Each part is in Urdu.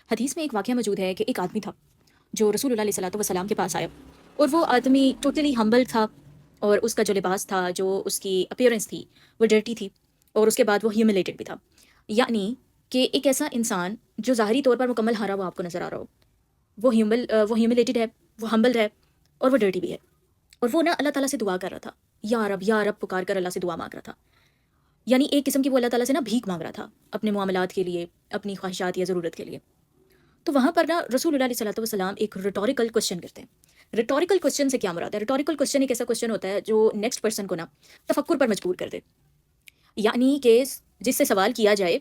حدیث میں ایک واقعہ موجود ہے کہ ایک آدمی تھا جو رسول اللہ علیہ الصلوۃ والسلام کے پاس آیا، اور وہ آدمی ٹوٹلی ہمبل تھا، اور اس کا جو لباس تھا، جو اس کی اپیئرنس تھی، وہ ڈرٹی تھی، اور اس کے بعد وہ ہیوملیٹڈ بھی تھا. یعنی کہ ایک ایسا انسان جو ظاہری طور پر مکمل ہارا ہوا آپ کو نظر آ رہا ہو، وہ ہیوملیٹڈ ہے، وہ ہمبل ہے، اور وہ ڈرٹی بھی ہے. اور وہ نا اللہ تعالیٰ سے دعا کر رہا تھا، یا رب پکار کر اللہ سے دعا مانگ رہا تھا. یعنی ایک قسم کی وہ اللہ تعالیٰ سے نا بھیک مانگ رہا تھا اپنے معاملات کے لیے، اپنی خواہشات یا ضرورت کے لیے. تو وہاں پر نا رسول اللہ علیہ صلاۃ والسلام ایک ریٹوریکل کوشچن کرتے ہیں. ریٹوریکل کوشچن سے کیا مراد ہے؟ ریٹوریکل کوشچن ایک ایسا کوشچن ہوتا ہے جو نیکسٹ پرسن کو نا تفکر پر مجبور کر دے. یعنی کہ جس سے سوال کیا جائے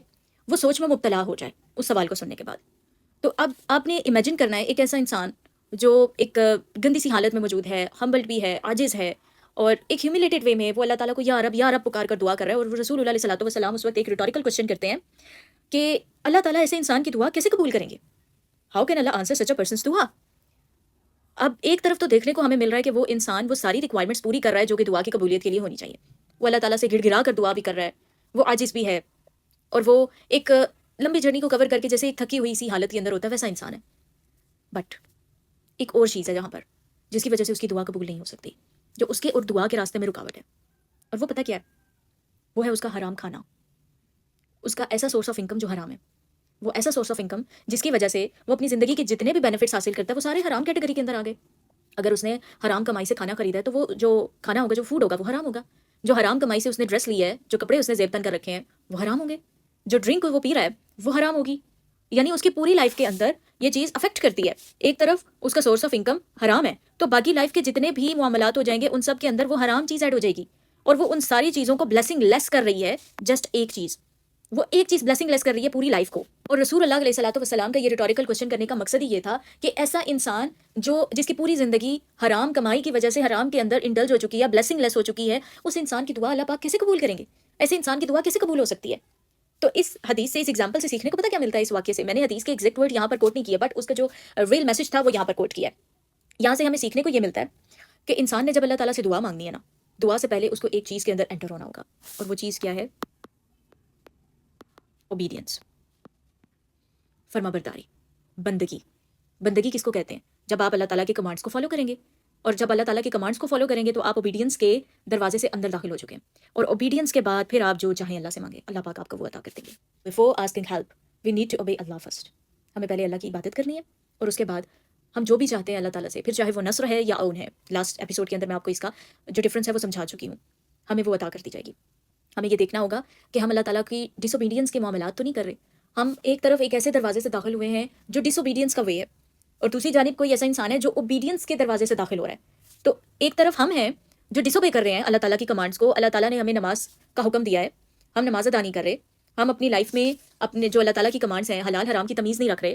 وہ سوچ میں مبتلا ہو جائے اس سوال کو سننے کے بعد. تو اب آپ نے امیجن کرنا ہے ایک ایسا انسان جو ایک گندی سی حالت میں موجود ہے، ہمبلڈ بھی ہے، عاجز ہے، اور ایک ہیوملیٹڈ وے میں وہ اللہ تعالیٰ کو یا رب پکار کر دعا کر رہا ہے. اور رسول اللہ علیہ صلاۃ والسلام اس وقت ایک ریٹوریکل کوشچن کرتے ہیں کہ اللہ تعالیٰ ایسے انسان کی دعا کیسے قبول کریں گے؟ How can Allah answer such a person's دعا؟ اب ایک طرف تو دیکھنے کو ہمیں مل رہا ہے کہ وہ انسان وہ ساری ریکوائرمنٹس پوری کر رہا ہے جو کہ دعا کی قبولیت کے لیے ہونی چاہیے. وہ اللہ تعالیٰ سے گڑ گڑا کر دعا بھی کر رہا ہے، وہ عاجز بھی ہے، اور وہ ایک لمبی جرنی کو کور کر کے جیسے ایک تھکی ہوئی سی حالت کے اندر ہوتا ہے ویسا انسان ہے. بٹ ایک اور چیز ہے جہاں پر جس کی وجہ سے اس کی دعا قبول نہیں ہو سکتی، جو اس کے اور دعا کے راستے میں رکاوٹ ہے. اور وہ پتہ کیا ہے؟ وہ ہے اس کا حرام کھانا، اس کا ایسا سورس آف انکم جو حرام ہے. وہ ایسا سورس آف انکم جس کی وجہ سے وہ اپنی زندگی کے جتنے بھی بینیفٹس حاصل کرتا ہے وہ سارے حرام کیٹیگری کے اندر آ گئے. اگر اس نے حرام کمائی سے کھانا خریدا ہے تو وہ جو کھانا ہوگا، جو فوڈ ہوگا، وہ حرام ہوگا. جو حرام کمائی سے اس نے ڈریس لی ہے، جو کپڑے اس نے زیب تن کر رکھے ہیں، وہ حرام ہوں گے. جو ڈرنک وہ پی رہا ہے وہ حرام ہوگی. یعنی اس کی پوری لائف کے اندر یہ چیز افیکٹ کرتی ہے. ایک طرف اس کا سورس آف انکم حرام ہے تو باقی لائف کے جتنے بھی معاملات ہو جائیں گے ان سب کے اندر وہ حرام چیز ایڈ ہو جائے گی، اور وہ ان ساری چیزوں کو بلیسنگ لیس کر رہی ہے. جسٹ ایک چیز، وہ ایک چیز بلیسنگ لیس کر رہی ہے پوری لائف کو. اور رسول اللہ علیہ صلاۃ والسلام کا یہ ریٹوریکل کوشچن کرنے کا مقصد ہی یہ تھا کہ ایسا انسان جس کی پوری زندگی حرام کمائی کی وجہ سے حرام کے اندر انڈلج ہو چکی ہے، بلیسنگ لیس ہو چکی ہے، اس انسان کی دعا اللہ پاک کیسے قبول کریں گے؟ ایسے انسان کی دعا کیسے قبول ہو سکتی ہے؟ تو اس حدیث سے، اس ایگزامپل سے سیکھنے کو پتہ کیا ملتا ہے اس واقعے سے؟ میں نے حدیث کے ایگزیکٹ ورڈ یہاں پر کوٹ نہیں کیا، بٹ اس کا جو ریل میسج تھا وہ یہاں پر کوٹ کیا ہے. یہاں سے ہمیں سیکھنے کو یہ ملتا ہے کہ انسان نے جب اللہ تعالیٰ سے دعا مانگنی ہے نا، دعا سے پہلے اس کو ایک چیز کے اندر انٹر ہونا ہوگا، اور وہ چیز کیا ہے؟ اوبیڈینس، فرما برداری، بندگی. بندگی کس کو کہتے ہیں؟ جب آپ اللہ تعالیٰ کے کمانڈس کو فالو کریں گے، اور جب اللہ تعالیٰ کے کمانڈس کو فالو کریں گے تو آپ اوبیڈینس کے دروازے سے اندر داخل ہو چکے ہیں. اور اوبیڈینس کے بعد پھر آپ جو چاہیں اللہ سے مانگیں، اللہ پاک آپ کو وہ عطا کر دیں گے. Before asking help we need to obey اللہ فرسٹ. ہمیں پہلے اللہ کی عبادت کرنی ہے، اور اس کے بعد ہم جو بھی چاہتے ہیں اللہ تعالیٰ سے، پھر چاہے وہ نصر ہے یا اون ہے. لاسٹ ایپیسوڈ کے اندر میں آپ کو اس کا جو ڈفرینس ہے وہ سمجھا چکی ہوں. ہمیں وہ عطا کر دی جائے گی. ہمیں یہ دیکھنا ہوگا کہ ہم اللہ تعالیٰ کی ڈس اوبیڈینس کے معاملات تو نہیں کر رہے. ہم ایک طرف ایک ایسے دروازے سے داخل ہوئے ہیں جو ڈس اوبیڈینس کا وے ہے، اور دوسری جانب کوئی ایسا انسان ہے جو اوبیڈینس کے دروازے سے داخل ہو رہا ہے. تو ایک طرف ہم ہیں جو ڈس اوبے کر رہے ہیں اللہ تعالیٰ کی کمانڈس کو. اللہ تعالیٰ نے ہمیں نماز کا حکم دیا ہے، ہم نماز ادا نہیں کر رہے. ہم اپنی لائف میں اپنے جو اللہ تعالیٰ کی کمانڈس ہیں، حلال حرام کی تمیز نہیں رکھ رہے.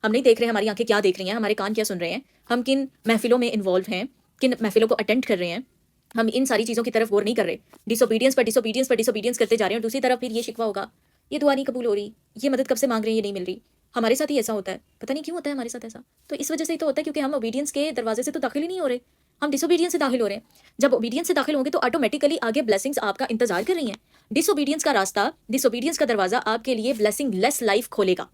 ہم نہیں دیکھ رہے ہماری آنکھیں کیا دیکھ رہی ہیں، ہمارے کان کیا سن رہے ہیں، ہم کن محفلوں میں انوالو ہیں، کن محفلوں کو اٹینڈ کر رہے ہیں. ہم ان ساری چیزوں کی طرف غور نہیں کر رہے. ڈس اوبیڈینس پر ڈس اوبیڈینس پر ڈس اوبیڈینس کرتے جا رہے ہیں. اور دوسری طرف پھر یہ شکوہ ہوگا، یہ دعا نہیں قبول ہو رہی، یہ مدد کب سے مانگ رہے ہیں، یہ نہیں مل رہی. ہمارے ساتھ ہی ایسا ہوتا ہے، پتہ نہیں کیوں ہوتا ہے ہمارے ساتھ ایسا. تو اس وجہ سے ہی تو ہوتا ہے کیونکہ ہم اوبیڈینس کے دروازے سے تو داخل ہی نہیں ہو رہے، ہم ڈس اوبیڈینس سے داخل ہو رہے ہیں. جب اوبیڈینس سے داخل ہوں گے تو آٹومیٹیکلی آگے بلیسنگز آپ کا انتظار کر رہی ہیں. ڈس اوبیڈینس کا راستہ، ڈس اوبیڈینس کا دروازہ آپ کے لیے بلیسنگ لیس لائف کھولے گا،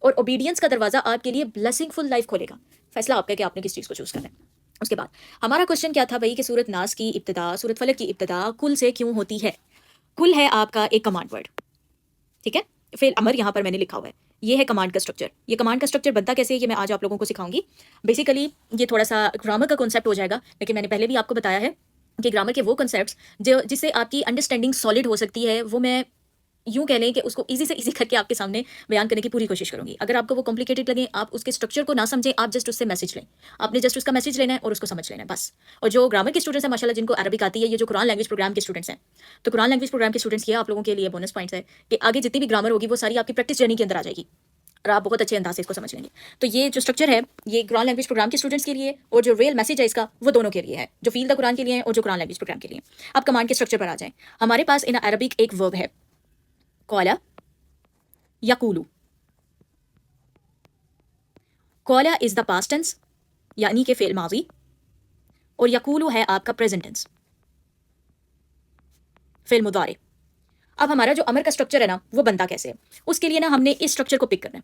اور اوبیڈینس کا دروازہ آپ کے لیے بلیسنگ فل لائف کھولے گا. فیصلہ آپ کا کہ آپ نے کس چیز کو چوز کرنا ہے. اس کے بعد ہمارا کوشچن کیا تھا بھائی کہ سورۃ ناس کی ابتدا، سورۃ فلق کی ابتدا کل سے کیوں ہوتی ہے؟ کل ہے آپ کا ایک کمانڈ ورڈ، ٹھیک ہے؟ فعل امر یہاں پر میں نے لکھا ہوا ہے، یہ ہے کمانڈ کا اسٹرکچر. یہ کمانڈ کا اسٹرکچر بنتا کیسے ہے یہ میں آج آپ لوگوں کو سکھاؤں گی. بیسیکلی یہ تھوڑا سا گرامر کا کنسیپٹ ہو جائے گا، لیکن میں نے پہلے بھی آپ کو بتایا ہے کہ گرامر کے وہ کنسیپٹس جس سے آپ کی انڈرسٹینڈنگ سالڈ ہو سکتی ہے، وہ میں یوں کہہ لیں کہ اس کو ایزی سے ایزی کر کے آپ کے سامنے بیان کرنے کی پوری کوشش کروں گی. اگر آپ کو وہ کمپلیکیٹڈ لگیں، آپ اس کے اسٹرکچر کو نہ سمجھیں، آپ جسٹ اس سے میسج لیں. آپ نے جسٹ اس کا میسج لینا ہے اور اس کو سمجھ لینا ہے بس. اور جو گرامر کے اسٹوڈنٹس ہیں ماشاء اللہ جن کو عربک آتی ہے، یہ جو قرآن لینگویج پروگرام کے اسٹوڈنٹس ہیں، تو قرآن لینگویج پروگرام کے اسٹوڈنٹس یہ آپ لوگوں کے لیے بونس پوائنٹس ہے کہ آگے جتنی بھی گرامر ہوگی وہ ساری آپ کی پریکٹس جرنی کے اندر آ جائے گی، اور آپ بہت اچھے انداز سے اس کو سمجھ لیں گے. تو یہ جو اسٹرکچر ہے یہ قرآن لینگویج پروگرام کے اسٹوڈنٹس کے لیے، اور جو ریئل میسج ہے اس کا وہ دونوں کے لیے ہے، جو فیل دا قرآن کے لیے ہے اور جو قرآن لینگویج پروگرام کے لیے. اب کمانڈ کے اسٹرکچر پر آ جائیں. ہمارے پاس ان عربک ایک ورب ہے قولا، یقولو. قولا از دا پاسٹ ٹینس یعنی کہ فعل ماضی، اور یقولو ہے آپ کا پریزنٹ ٹینس، فعل مضارع. اب ہمارا جو امر کا اسٹرکچر ہے نا وہ بنتا کیسے ہے؟ اس کے لیے نا ہم نے اس اسٹرکچر کو پک کرنا ہے.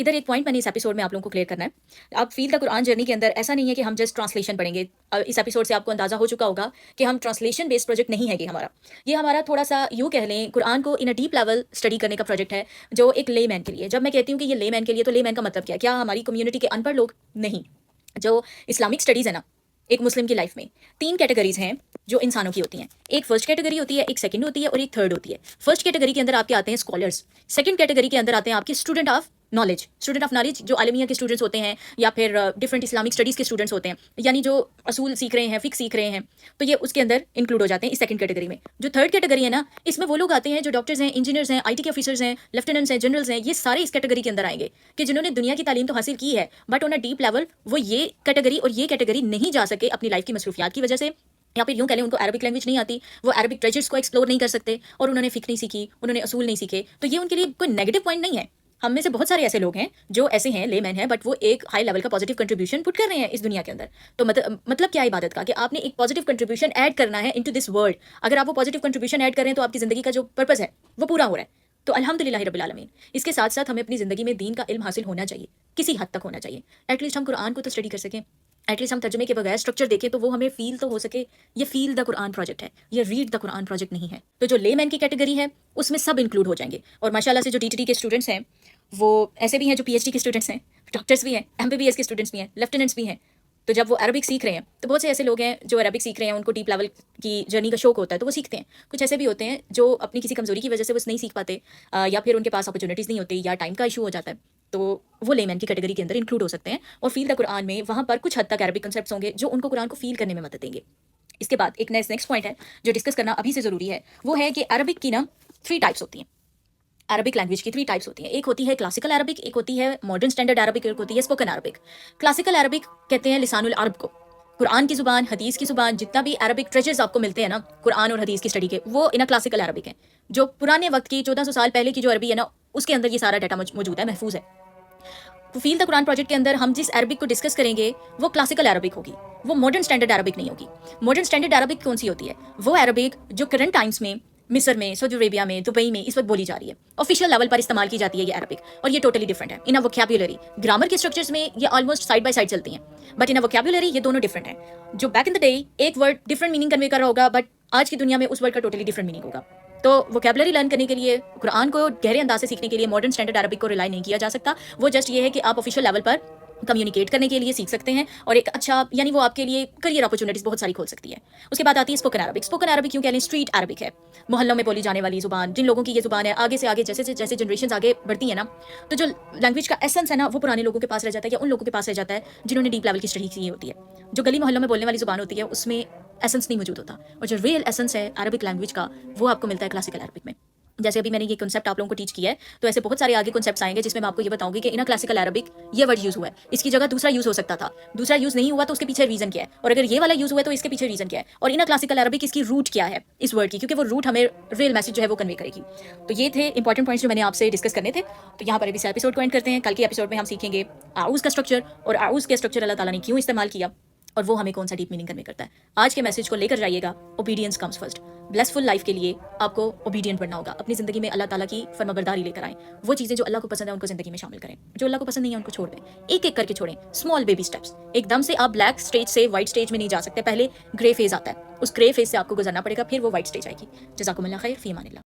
ادھر ایک پوائنٹ میں نے اس ایپیسوڈ میں آپ لوگوں کو کلیئر کرنا ہے. آپ فیل دا قرآن جرنی کے اندر ایسا نہیں ہے کہ ہم جسٹ ٹرانسلیشن پڑھیں گے. اس ایپیسوڈ سے آپ کو اندازہ ہو چکا ہوگا کہ ہم ٹرانسلیشن بیسڈ پروجیکٹ نہیں ہے یہ ہمارا تھوڑا سا یوں کہہ لیں قرآن کو ان اے ڈیپ لیول اسٹڈی کرنے کا پروجیکٹ ہے, جو ایک لے مین کے لیے. جب میں کہتی ہوں کہ یہ لے مین کے لیے, تو لے مین کا مطلب کیا ہماری کمیونٹی کے ان پڑھ لوگ نہیں. جو اسلامک اسٹڈیز ہے نا, ایک مسلم کی لائف میں 3 کیٹیگریز ہیں جو انسانوں کی ہوتی ہیں. ایک فرسٹ کیٹیگری ہوتی ہے, ایک سیکنڈ ہوتی ہے, اور ایک تھرڈ ہوتی ہے. فرسٹ کیٹیگری کے اندر آپ کے آتے ہیں اسکالرس. سیکنڈ کیٹیگری کے اندر آتے ہیں آپ کے اسٹوڈنٹ آف نالج جو عالمیہ کے اسٹوڈنٹس ہوتے ہیں, یا پھر ڈفرنٹ اسلامک اسٹڈیز کے اسٹوڈنٹس ہوتے ہیں, یعنی جو اصول سیکھ رہے ہیں, فقہ سیکھ رہے ہیں, تو یہ اس کے اندر انکلوڈ ہو جاتے ہیں اس سیکنڈ کیٹیگری میں. جو تھرڈ کیٹیگری ہے نا, اس میں وہ لوگ آتے ہیں جو ڈاکٹرز ہیں, انجینئرز ہیں, IT کے آفیسرز ہیں, لیفٹیننٹس ہیں, جنرلز ہیں. یہ سارے اس کیٹیگری کے اندر آئیں گے کہ جنہوں نے دنیا کی تعلیم تو حاصل کی ہے, but on a deep level وہ یہ کیٹیگری اور یہ کیٹیگری نہیں جا سکے اپنی لائف کی مصروفیات کی وجہ سے, یا پھر یوں کہہ لیں ان کو عربک لینگویج نہیں آتی, وہ عربک ٹریجرز کو ایکسپلور نہیں کر سکتے, اور انہوں نے فقہ نہیں سیکھی, انہوں نے اصول نہیں سیکھے. تو یہ ان کے لیے کوئی نیگیٹو پوائنٹ نہیں ہے. ہم میں سے بہت سارے ایسے لوگ ہیں جو ایسے ہیں, لے مین ہیں, بٹ وہ ایک ہائی لیول کا پازیٹیو کنٹریبیوشن پٹ کر رہے ہیں اس دنیا کے اندر. تو مطلب کیا عبادت کا, کہ آپ نے ایک پازیٹیو کنٹریبیوشن ایڈ کرنا ہے انٹو دس ورلڈ. اگر آپ وہ پازیٹیو کنٹریبیوشن ایڈ کر رہے ہیں تو آپ کی زندگی کا جو پرپز ہے وہ پورا ہو رہا ہے. تو الحمدللہ رب العالمین. اس کے ساتھ ساتھ ہمیں اپنی زندگی میں دین کا علم حاصل ہونا چاہیے, کسی حد تک ہونا چاہیے. ایٹ لیسٹ ہم قرآن کو تو اسٹڈی کر سکیں, ایٹ لیسٹ ہم ترجمے کے بغیر اسٹرکچر دیکھیں تو وہ ہمیں فیل تو ہو سکے. یہ فیل دا قرآن پروجیکٹ ہے, یہ ریڈ دا قرآن پروجیکٹ نہیں ہے. تو جو لے مین کی کیٹیگری ہے اس میں سب انکلوڈ ہو جائیں گے. اور ماشاءاللہ سے جو DTT کے اسٹوڈنٹس ہیں وہ ایسے بھی ہیں جو PhD کے اسٹوڈنٹس ہیں, ڈاکٹرس بھی ہیں, MBBS کے اسٹوڈنٹس بھی ہیں, لیفٹیننٹس بھی ہیں. تو جب وہ عربک سیکھ رہے ہیں تو بہت سے ایسے لوگ ہیں جو عربک سیکھ رہے ہیں, ان کو ڈیپ لیول کی جرنی کا شوق ہوتا ہے تو وہ سیکھتے ہیں. کچھ ایسے بھی ہوتے ہیں جو اپنی کسی کمزوری کی وجہ سے وہ نہیں سیکھ پاتے, یا پھر ان کے پاس اپرچونیٹیز نہیں ہوتی, یا ٹائم کا ایشو ہو جاتا ہے, تو وہ لے مین کی کیٹیگری کے اندر انکلوڈ ہو سکتے ہیں. اور فیل دا قرآن میں وہاں پر کچھ حد تک عربک کنسیپٹس ہوں گے جو ان کو قرآن کو فیل کرنے میں مدد دیں گے. اس کے بعد ایک نیکسٹ پوائنٹ ہے جو ڈسکس کرنا ابھی سے ضروری ہے, وہ ہے کہ عربک کی نا 3 ٹائپس ہوتی ہیں. عربک لینگویج کی 3 ٹائپس ہوتی ہیں. ایک ہوتی ہے کلاسیکل عربک, ایک ہوتی ہے ماڈرن اسٹینڈرڈ عربک, ایک ہوتی ہے اسپوکن عربک. کلاسیکل عربک کہتے ہیں لسان العرب کو, قرآن کی زبان, حدیث کی زبان, جتنا بھی عربک ٹریجرز آپ کو ملتے ہیں نا قرآن اور حدیث کی اسٹڈی کے, وہ ان کلاسیکل عربک ہیں. جو پرانے وقت کی 1400 سال پہلے کی جو عربی ہے نا, اس کے اندر یہ سارا ڈیٹا موجود ہے, محفوظ ہے. فیل دا قرآن پروجیکٹ کے اندر ہم جس عربک کو ڈسکس کریں گے وہ کلاسیکل عربک ہوگی, وہ ماڈرن اسٹینڈرڈ عربک نہیں ہوگی. ماڈرن اسٹینڈرڈ عربک کون سی ہوتی ہے؟ وہ عربک جو کرنٹ ٹائمس میں مصر میں, سعودی عربیہ میں, دبئی میں اس وقت بولی جا رہی ہے, آفیشیل لیول پر استعمال کی جاتی ہے یہ عربک, اور یہ ٹوٹلی ڈفرنٹ ہے. ان ووکیبولری گرامر کے اسٹرکچرز میں یہ آلموسٹ سائڈ بائی سائڈ چلتی ہیں, بٹ ان ووکیبولری یہ دونوں ڈفرنٹ ہیں. جو بیک ان دا ڈے ایک ورڈ ڈفرنٹ میننگ کنوے کر رہا ہوگا, بٹ آج کی دنیا میں اس ورڈ کا ٹوٹلی ڈفرنٹ میننگ ہوگا. تو ووکیبلری لرن کرنے کے لیے, قرآن کو گہرے انداز سے سیکھنے کے لیے ماڈرن اسٹینڈرڈ عربک کو ریلائی نہیں کیا جا سکتا. وہ جسٹ یہ ہے کہ آپ آفیشیل لیول پر کمیونیکیٹ کرنے کے لیے سیکھ سکتے ہیں, اور ایک اچھا یعنی وہ آپ کے لیے کریئر اپرچونیٹیز بہت ساری کھول سکتی ہے. اس کے بعد آتی ہے اسپوکن عربک. اسپوکن عربک کیوں کہہ لیں, اسٹریٹ عربک ہے, محلوں میں بولی جانے والی زبان. جن لوگوں کی یہ زبان ہے, آگے سے آگے جیسے جنریشنز آگے بڑھتی ہیں نا, تو جو لینگویج کا ایسنس ہے نا وہ پرانے لوگوں کے پاس رہ جاتا ہے, یا ان لوگوں کے پاس رہ جاتا ہے جنہوں نے ڈیپ لیول کی اسٹڈی کی ہوتی ہے. جو گلی محلوں میں بولنے والی زبان ہوتی ہے اس میں ایسنس نہیں موجود ہوتا, اور جو ریئل ایسنس ہے عربک لینگویج کا وہ آپ کو ملتا ہے کلاسیکل عربک میں. جیسے ابھی میں نے یہ کنسیپٹ آپ لوگوں کو ٹیچ کیا ہے, تو ایسے بہت سارے آگے کنسیپٹس آئیں گے جس میں آپ کو یہ بتاؤں گی کہ ان کلاسیکل عربک یہ ورڈ یوز ہوا ہے, اس کی جگہ دوسرا یوز ہو سکتا تھا, دوسرا یوز نہیں ہوا تو اس کے پیچھے ریزن کیا ہے, اور اگر یہ والا یوز ہوا ہے تو اس کے پیچھے ریزن کیا ہے, اور ان کلاسیکل عربک اس کی روٹ کیا ہے اس ورڈ کی, کیونکہ وہ روٹ ہمیں ریئل میسج جو ہے وہ کنوے کرے گی. تو یہ تھے امپورٹنٹ پوائنٹس جو میں نے آپ سے ڈسکس کرنے تھے. تو یہاں پر ابھی سے ایپیسوڈ کو اینڈ کرتے ہیں. کل کے ایپیسوڈ میں ہم سیکھیں گے اعوذ کا اسٹرکچر, اور اعوذ کے اسٹرکچر اللہ تعالیٰ نے کیوں استعمال کیا, اور وہ ہمیں کون سا ڈیپ میننگ کنوے کرتا ہے. آج کے میسج کو لے کر جائیے گا, اوبیڈینس کمز فرسٹ. بلیسفل لائف کے لیے آپ کو اوبیڈینٹ بننا ہوگا, اپنی زندگی میں اللہ تعالیٰ کی فرمانبرداری لے کر آئیں. وہ چیزیں جو اللہ کو پسند ہے ان کو زندگی میں شامل کریں, جو اللہ کو پسند نہیں ہے ان کو چھوڑ دیں, ایک ایک کر کے چھوڑیں. Small baby steps. ایک دم سے آپ بلیک اسٹیج سے وائٹ اسٹیج میں نہیں جا سکتے, پہلے گرے فیز آتا ہے, اس گرے فیز سے آپ کو گزرنا پڑے گا, پھر وہ وائٹ اسٹیج آئے گی. جزاکم اللہ خیر, فی امان اللہ.